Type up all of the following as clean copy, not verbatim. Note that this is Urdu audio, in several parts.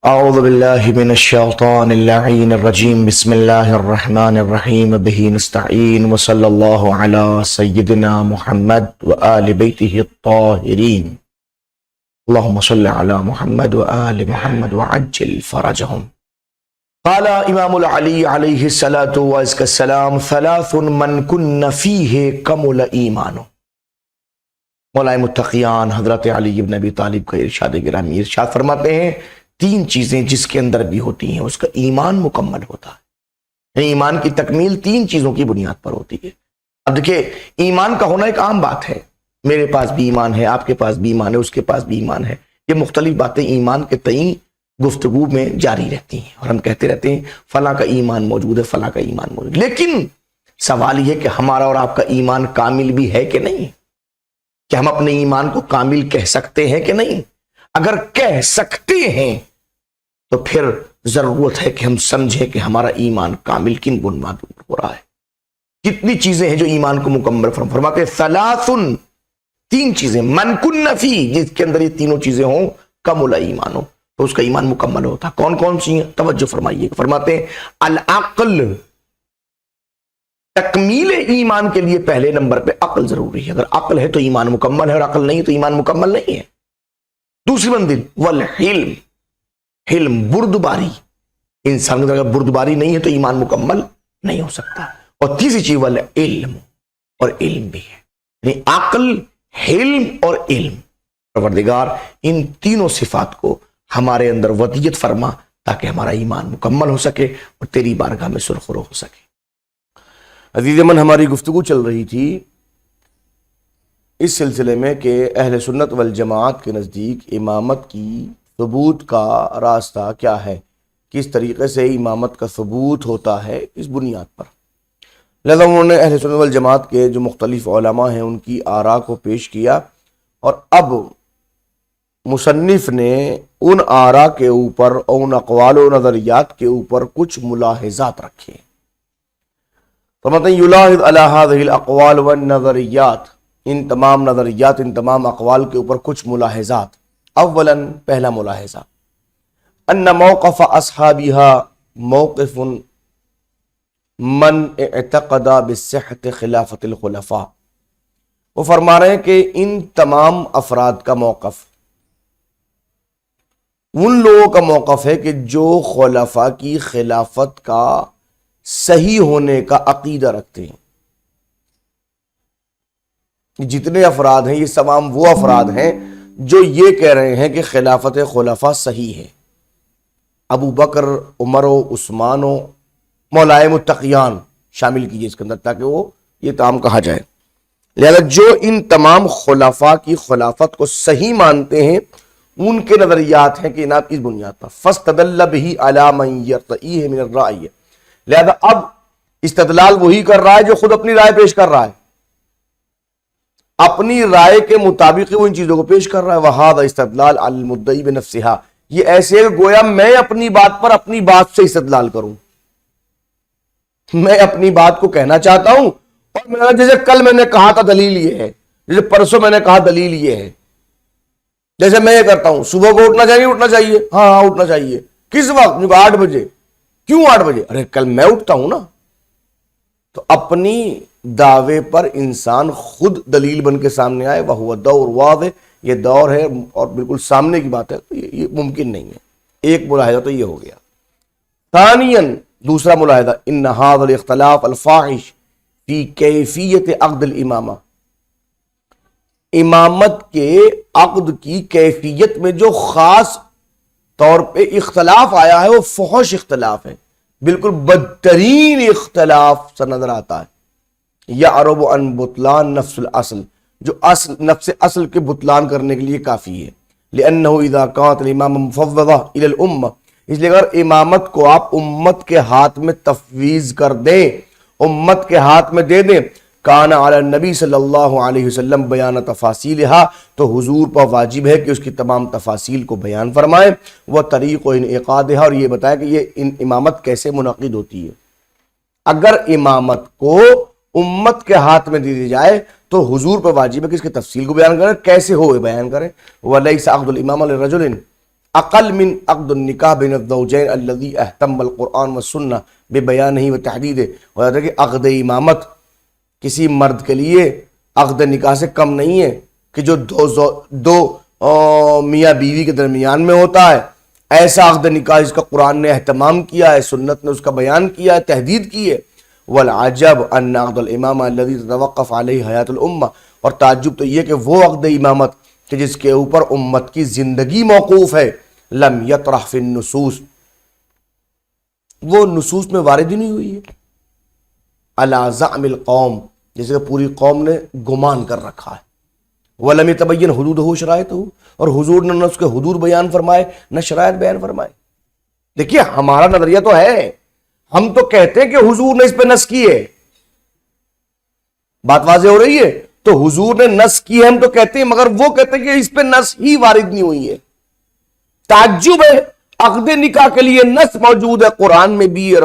أعوذ بالله من الشيطان اللعين الرجيم بسم الله الرحمن الرحيم به نستعين وصلى الله على سيدنا محمد وآل بيته الطاهرين اللهم صل على محمد وآل محمد وعجل فرجهم. قال امام العلی علیہ الصلاۃ والسلام ثلاث من کن فیہ کمل ایمانہ. مولا متقیان حضرت علی بن ابی طالب کا ارشاد گرامی ارشاد فرماتے ہیں تین چیزیں جس کے اندر بھی ہوتی ہیں اس کا ایمان مکمل ہوتا ہے. ایمان کی تکمیل تین چیزوں کی بنیاد پر ہوتی ہے. اب دیکھیں ایمان کا ہونا ایک عام بات ہے، میرے پاس بھی ایمان ہے، آپ کے پاس بھی ایمان ہے، اس کے پاس بھی ایمان ہے. یہ مختلف باتیں ایمان کے تئیں گفتگو میں جاری رہتی ہیں اور ہم کہتے رہتے ہیں فلاں کا ایمان موجود ہے، فلاں کا ایمان موجود ہے. لیکن سوال یہ ہے کہ ہمارا اور آپ کا ایمان کامل بھی ہے کہ نہیں؟ کہ ہم اپنے ایمان کو کامل کہہ سکتے ہیں کہ نہیں؟ اگر کہہ سکتے ہیں تو پھر ضرورت ہے کہ ہم سمجھیں کہ ہمارا ایمان کامل کن بنیاد پر ہو رہا ہے. کتنی چیزیں ہیں جو ایمان کو مکمل فرماتے ہیں ثلاثن، تین چیزیں من کن فی، جس کے اندر یہ تینوں چیزیں ہوں کمل ایمان ہو تو اس کا ایمان مکمل ہوتا. کون کون سی ہیں؟ توجہ فرمائیے. فرماتے ہیں العقل، تکمیل ایمان کے لیے پہلے نمبر پہ عقل ضروری ہے. اگر عقل ہے تو ایمان مکمل ہے، اور عقل نہیں تو ایمان مکمل نہیں ہے. دوسری منزل والحلم، حلم بردباری، انسان اگر بردباری نہیں ہے تو ایمان مکمل نہیں ہو سکتا. اور تیسری چیز والعلم، اور علم بھی ہے. یعنی عقل، حلم اور علم. پروردگار ان تینوں صفات کو ہمارے اندر ودیت فرما تاکہ ہمارا ایمان مکمل ہو سکے اور تیری بارگاہ میں سرخرو ہو سکے. عزیز من، ہماری گفتگو چل رہی تھی اس سلسلے میں کہ اہل سنت والجماعت کے نزدیک امامت کی ثبوت کا راستہ کیا ہے، کس طریقے سے امامت کا ثبوت ہوتا ہے اس بنیاد پر. لہذا انہوں نے اہل سنت والجماعت کے جو مختلف علماء ہیں ان کی آراء کو پیش کیا، اور اب مصنف نے ان آراء کے اوپر اور ان اقوال و نظریات کے اوپر کچھ ملاحظات رکھے. فرماتے ہیں یلاحظ علی هذه الاقوال والنظریات، ان تمام نظریات، ان تمام اقوال کے اوپر کچھ ملاحظات. اولا، پہلا ملاحظہ ان موقف اصحابها موقف من اعتقد بصحت خلافت الخلفاء. وہ فرما رہے ہیں کہ ان تمام افراد کا موقف ان لوگوں کا موقف ہے کہ جو خلفاء کی خلافت کا صحیح ہونے کا عقیدہ رکھتے ہیں. جتنے افراد ہیں یہ تمام وہ افراد ہیں جو یہ کہہ رہے ہیں کہ خلافت خلفاء صحیح ہے. ابو بکر، عمر و عثمان و مولائے متقیان شامل کیجئے اس کے اندر تاکہ وہ یہ تمام کہا جائے. لہذا جو ان تمام خلفاء کی خلافت کو صحیح مانتے ہیں ان کے نظریات ہیں کہ جناب اس بنیاد پر فاستدل به علی من یرتئیہ من الرأی. لہذا اب استدلال وہی کر رہا ہے جو خود اپنی رائے پیش کر رہا ہے، اپنی رائے کے مطابق وہ ان چیزوں کو پیش کر رہا ہے. وہذا استدلال علی المدعی بنفسہا، یہ ایسے ہے گویا میں اپنی بات پر اپنی بات سے استدلال کروں. میں اپنی بات کو کہنا چاہتا ہوں اور میں جیسے کل میں نے کہا تھا دلیل یہ ہے، جیسے پرسوں میں نے کہا دلیل یہ ہے. جیسے میں یہ کرتا ہوں صبح کو اٹھنا چاہیے، اٹھنا چاہیے، ہاں اٹھنا چاہیے. کس وقت؟ 8 بجے. کیوں 8 بجے؟ ارے کل میں اٹھتا ہوں نا. تو اپنی دعوے پر انسان خود دلیل بن کے سامنے آئے. وہ دور واضح، یہ دور ہے اور بالکل سامنے کی بات ہے، یہ ممکن نہیں ہے. ایک ملاحظہ تو یہ ہو گیا. ثانیاً، دوسرا ملاحظہ ان ھذا الاختلاف الفاحش فی کیفیت عقد الامامہ، امامت کے عقد کی کیفیت میں جو خاص طور پہ اختلاف آیا ہے وہ فحش اختلاف ہے، بالکل بدترین اختلاف سا نظر آتا ہے. یعرب عن بطلان نفس الاصل، جو نفس اصل کے بطلان کرنے کے لیے کافی ہے. لأنہ اذا كانت الامامہ مفوضہ الی الامہ، اس لیے اگر امامت کو آپ امت کے ہاتھ میں تفویض کر دیں، امت کے ہاتھ میں دے دیں، کان علی النبی صلی اللہ علیہ وسلم بیان تفاصیلہا، تو حضور پر واجب ہے کہ اس کی تمام تفاصیل کو بیان فرمائیں. وہ طریق و انعقادہا، اور یہ بتائیں کہ یہ امامت کیسے منعقد ہوتی ہے. اگر امامت کو امت کے ہاتھ میں دی جائے تو حضور پر واجب ہے کہ اس کی تفصیل کو بیان کریں، کیسے ہو بیان کریں. ولیس عقد الامامہ لرجل، اقل من عقد النکاح بین الزوجین الذی اہتم القرآن والسنہ ببیانہ وتحدیدہ. اور کہ عقد امامت کسی مرد کے لیے عقد نکاح سے کم نہیں ہے کہ جو دو میاں بیوی کے درمیان میں ہوتا ہے. ایسا عقد نکاح جس کا قرآن نے اہتمام کیا ہے، سنت نے اس کا بیان کیا ہے، تحدید کی ہے. والعجب ان عقد الامامہ الذی تتوقف علیہ حیات الامہ. اور تعجب تو یہ کہ وہ عقد امامت کہ جس کے اوپر امت کی زندگی موقوف ہے، لم یطرح فی النصوص، وہ نصوص میں وارد ہی نہیں ہوئی ہے. علی زعم القوم، جیسے کہ پوری قوم نے گمان کر رکھا ہے. وَلَمْ يَتَبَيَّنْ حُدُودُهُ شَرَائِطُهُ، اور حضور نے نہ اس کے حدود بیان فرمائے نہ شرائط بیان فرمائے. دیکھیے ہمارا نظریہ تو ہے، ہم تو کہتے ہیں کہ حضور نے اس پہ نص کی ہے. بات واضح ہو رہی ہے؟ تو حضور نے نص کی ہے ہم تو کہتے ہیں، مگر وہ کہتے ہیں کہ اس پہ نص ہی وارد نہیں ہوئی ہے. تعجب ہے، عقد نکاح کے لیے نص موجود ہے قرآن میں بھی اور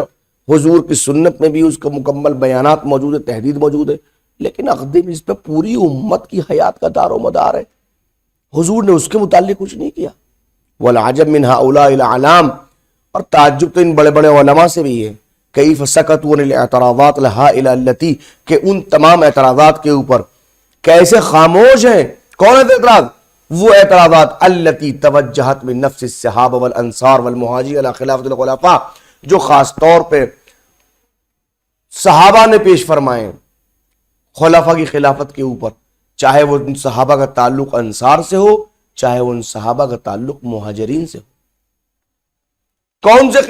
حضور کی سنت میں بھی، اس کا مکمل بیانات موجود ہے، تحدید موجود ہے، لیکن عقد اس پہ پوری امت کی حیات کا دار و مدار ہے. حضور نے اس کے متعلق کچھ نہیں کیا. والعجب من هؤلاء الاعلام، اور تعجب تو ان بڑے بڑے علماء سے بھی ہے. کیف سکتوا عن الاعتراضات الهائلة التي، کہ ان تمام اعتراضات کے اوپر کیسے خاموش ہیں. کون ہے اعتراض؟ وہ اعتراضات التي توجہت من نفس الصحابہ والانصار والمہاجرین علی خلافۃ الخلفاء، جو خاص طور پہ صحابہ نے پیش فرمائے خلفاء کی خلافت کے اوپر، چاہے وہ ان صحابہ کا تعلق انصار سے ہو، چاہے وہ ان صحابہ کا تعلق مہاجرین سے ہو. کون سے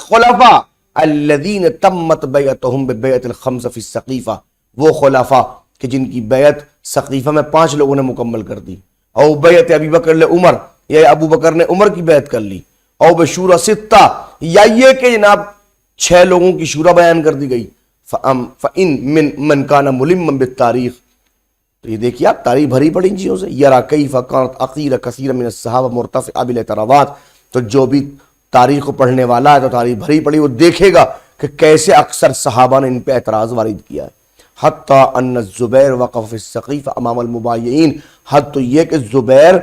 خلفاء؟ الذین تمت بیعتہم ببیعت الخمس فی السقیفہ، وہ خلفاء کہ جن کی بیعت سقیفہ میں 5 لوگوں نے مکمل کر دی. او بیعت ابی بکر لعمر، یا ابو بکر نے عمر کی بیعت کر لی. او بشورى 6، یا یہ کہ جناب 6 لوگوں کی شورا بیان کر دی گئی. فَإِن مَنْ كَانَ مُلِمًّا بِالتَّارِيخ، تو یہ دیکھیے آپ تاریخ بھری پڑی ان چیزوں سے. یرا کیف کانت عقیدہ کثیر من الصحابہ مرتفعہ بالاعتراضات، تو جو بھی تاریخ کو پڑھنے والا ہے تو تاریخ بھری پڑی، وہ دیکھے گا کہ کیسے اکثر صحابہ نے ان پہ اعتراض وارد کیا ہے. حتیٰ ان الزبیر وقف فی السقیفہ امام المبایعین، حد تو یہ کہ زبیر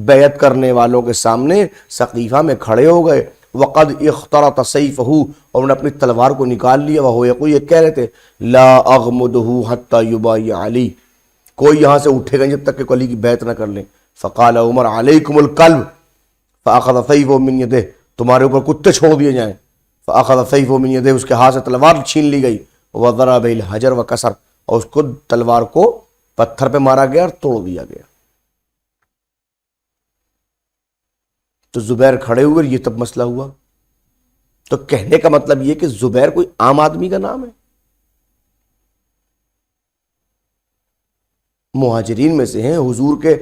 بیعت کرنے والوں کے سامنے سقیفہ میں کھڑے ہو گئے. وقد اخترط سیفہ، اور انہوں نے اپنی تلوار کو نکال لیا. وہ یقول، یہ کہہ رہے تھے لا اغمدہ حتی یبایع علی، کوئی یہاں سے اٹھے گا جب تک کہ علی کی بیعت نہ کر لیں. فقال عمر علیکم الکلب فاخذ سیفہ من یدہ، تمہارے اوپر کتے چھوڑ دیے جائیں. فاخذ سیفہ من یدہ، اس کے ہاتھ سے تلوار چھین لی گئی. وضرب الحجر وکسر، اور اس کو تلوار کو پتھر پہ مارا گیا اور توڑ دیا گیا. تو زبیر کھڑے ہوئے، یہ تب مسئلہ ہوا. تو کہنے کا مطلب یہ کہ زبیر کوئی عام آدمی کا نام ہے، مہاجرین میں سے ہیں، حضور کے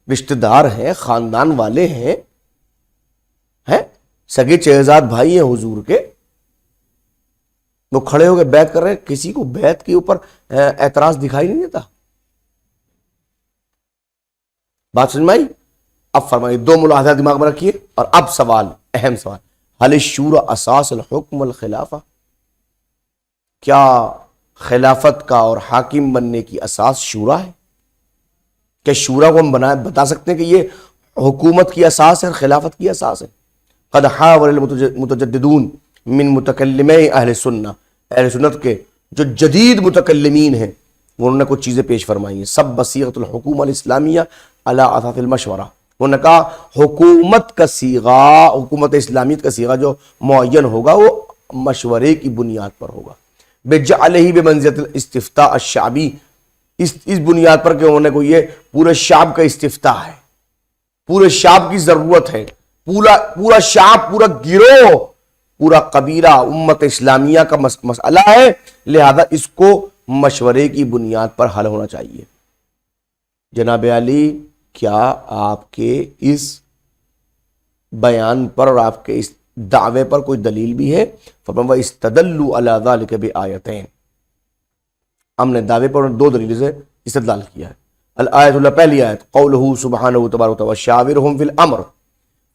رشتہ دار ہیں، خاندان والے ہیں، سگے چہزاد بھائی ہیں حضور کے. وہ کھڑے ہو کے بیعت کر رہے ہیں. کسی کو بیعت کے اوپر اعتراض دکھائی نہیں دیتا. بات سمجھ میں آئی؟ اب فرمائیے، 2 ملاحظات دماغ میں رکھیے. اور اب سوال، اہم سوال، هل الشورى اساس الحکم والخلافہ، کیا خلافت کا اور حاکم بننے کی اساس شورا ہے؟ کہ شورا کو ہم بتا سکتے ہیں کہ یہ حکومت کی اساس ہے اور خلافت کی اساس ہے؟ قد حاول المتجددون من متکلمی اہل سنہ، اہل سنت کے جو جدید متکلمین ہیں، انہوں نے کچھ چیزیں پیش فرمائی ہیں. سب بصیغۃ الحکومہ الاسلامیہ علی اساس المشورہ، انہوں نے کہا حکومت کا صیغہ، حکومت اسلامیت کا صیغہ جو معین ہوگا وہ مشورے کی بنیاد پر ہوگا. بجعلہ بمنزلۃ الاستفتاء الشعبی، اس بنیاد پر کہ انہوں نے کوئی یہ پورے شعب کا استفتاء ہے، پورے شعب کی ضرورت ہے، پورا شعب، پورا گروہ، پورا قبیلہ امت اسلامیہ کا مسئلہ ہے، لہذا اس کو مشورے کی بنیاد پر حل ہونا چاہیے. جناب علی، کیا آپ کے اس بیان پر اور آپ کے اس دعوے پر کوئی دلیل بھی ہے؟ فرمایا استدلوا علی ذلک بآیتین، ہم نے دعوے پر 2 دلیل سے استدلال کیا ہے. الآیت اللہ، پہلی آیت، قولہ سبحانہ تبارک و تعالی وشاورہم فی الامر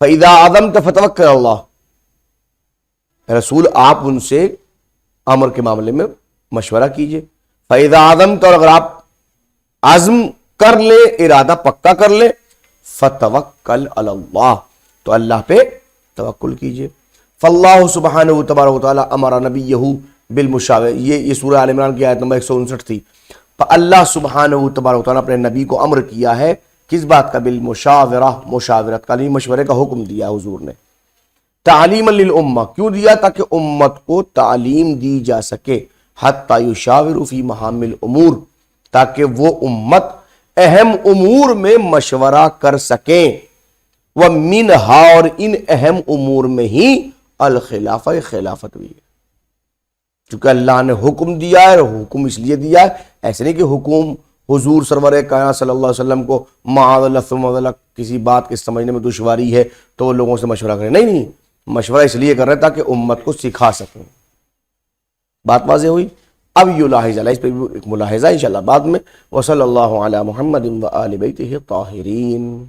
فاذا عزمت فتوکل علی اللہ، رسول آپ ان سے امر کے معاملے میں مشورہ کیجئے. فاذا عزمت، اور اگر آپ عزم کر لے، ارادہ پکا کر لے، فتوکل علی اللہ، تو اللہ پہ توکل کیجئے۔ فاللہ سبحانہ تبارک و تعالیٰ امر نبیہ بالمشاورہ، یہ سورہ آل عمران کی آیت نمبر 159 تھی۔ اللہ سبحانہ تبارک و تعالیٰ اپنے نبی کو امر کیا ہے کس بات کا؟ بالمشاورہ، مشاورت کا، مشورے کا حکم دیا حضور نے۔ تعلیم للامہ، کیوں دیا؟ تاکہ امت کو تعلیم دی جا سکے، حتی یشاوروا فی مہام الامور، تاکہ وہ امت اہم امور میں مشورہ کر سکیں۔ وَمِنْهَا، اور ان اہم امور میں ہی الخلافہ، خلافت بھی ہے، کیونکہ اللہ نے حکم دیا ہے، حکم اس لیے دیا ہے، ایسے نہیں کہ حکم حضور سرور کائنات صلی اللہ علیہ وسلم کو معاذ اللہ ثم معاذ اللہ کسی بات کے سمجھنے میں دشواری ہے تو وہ لوگوں سے مشورہ کریں، نہیں، مشورہ اس لیے کر رہے ہیں تاکہ امت کو سکھا سکیں۔ بات واضح ہوئی؟ اب یلاحظ علیہ، اس پہ بھی ایک ملاحظہ انشاءاللہ بعد میں۔ وصلی اللہ علی محمد و آل بیتہ الطاہرین۔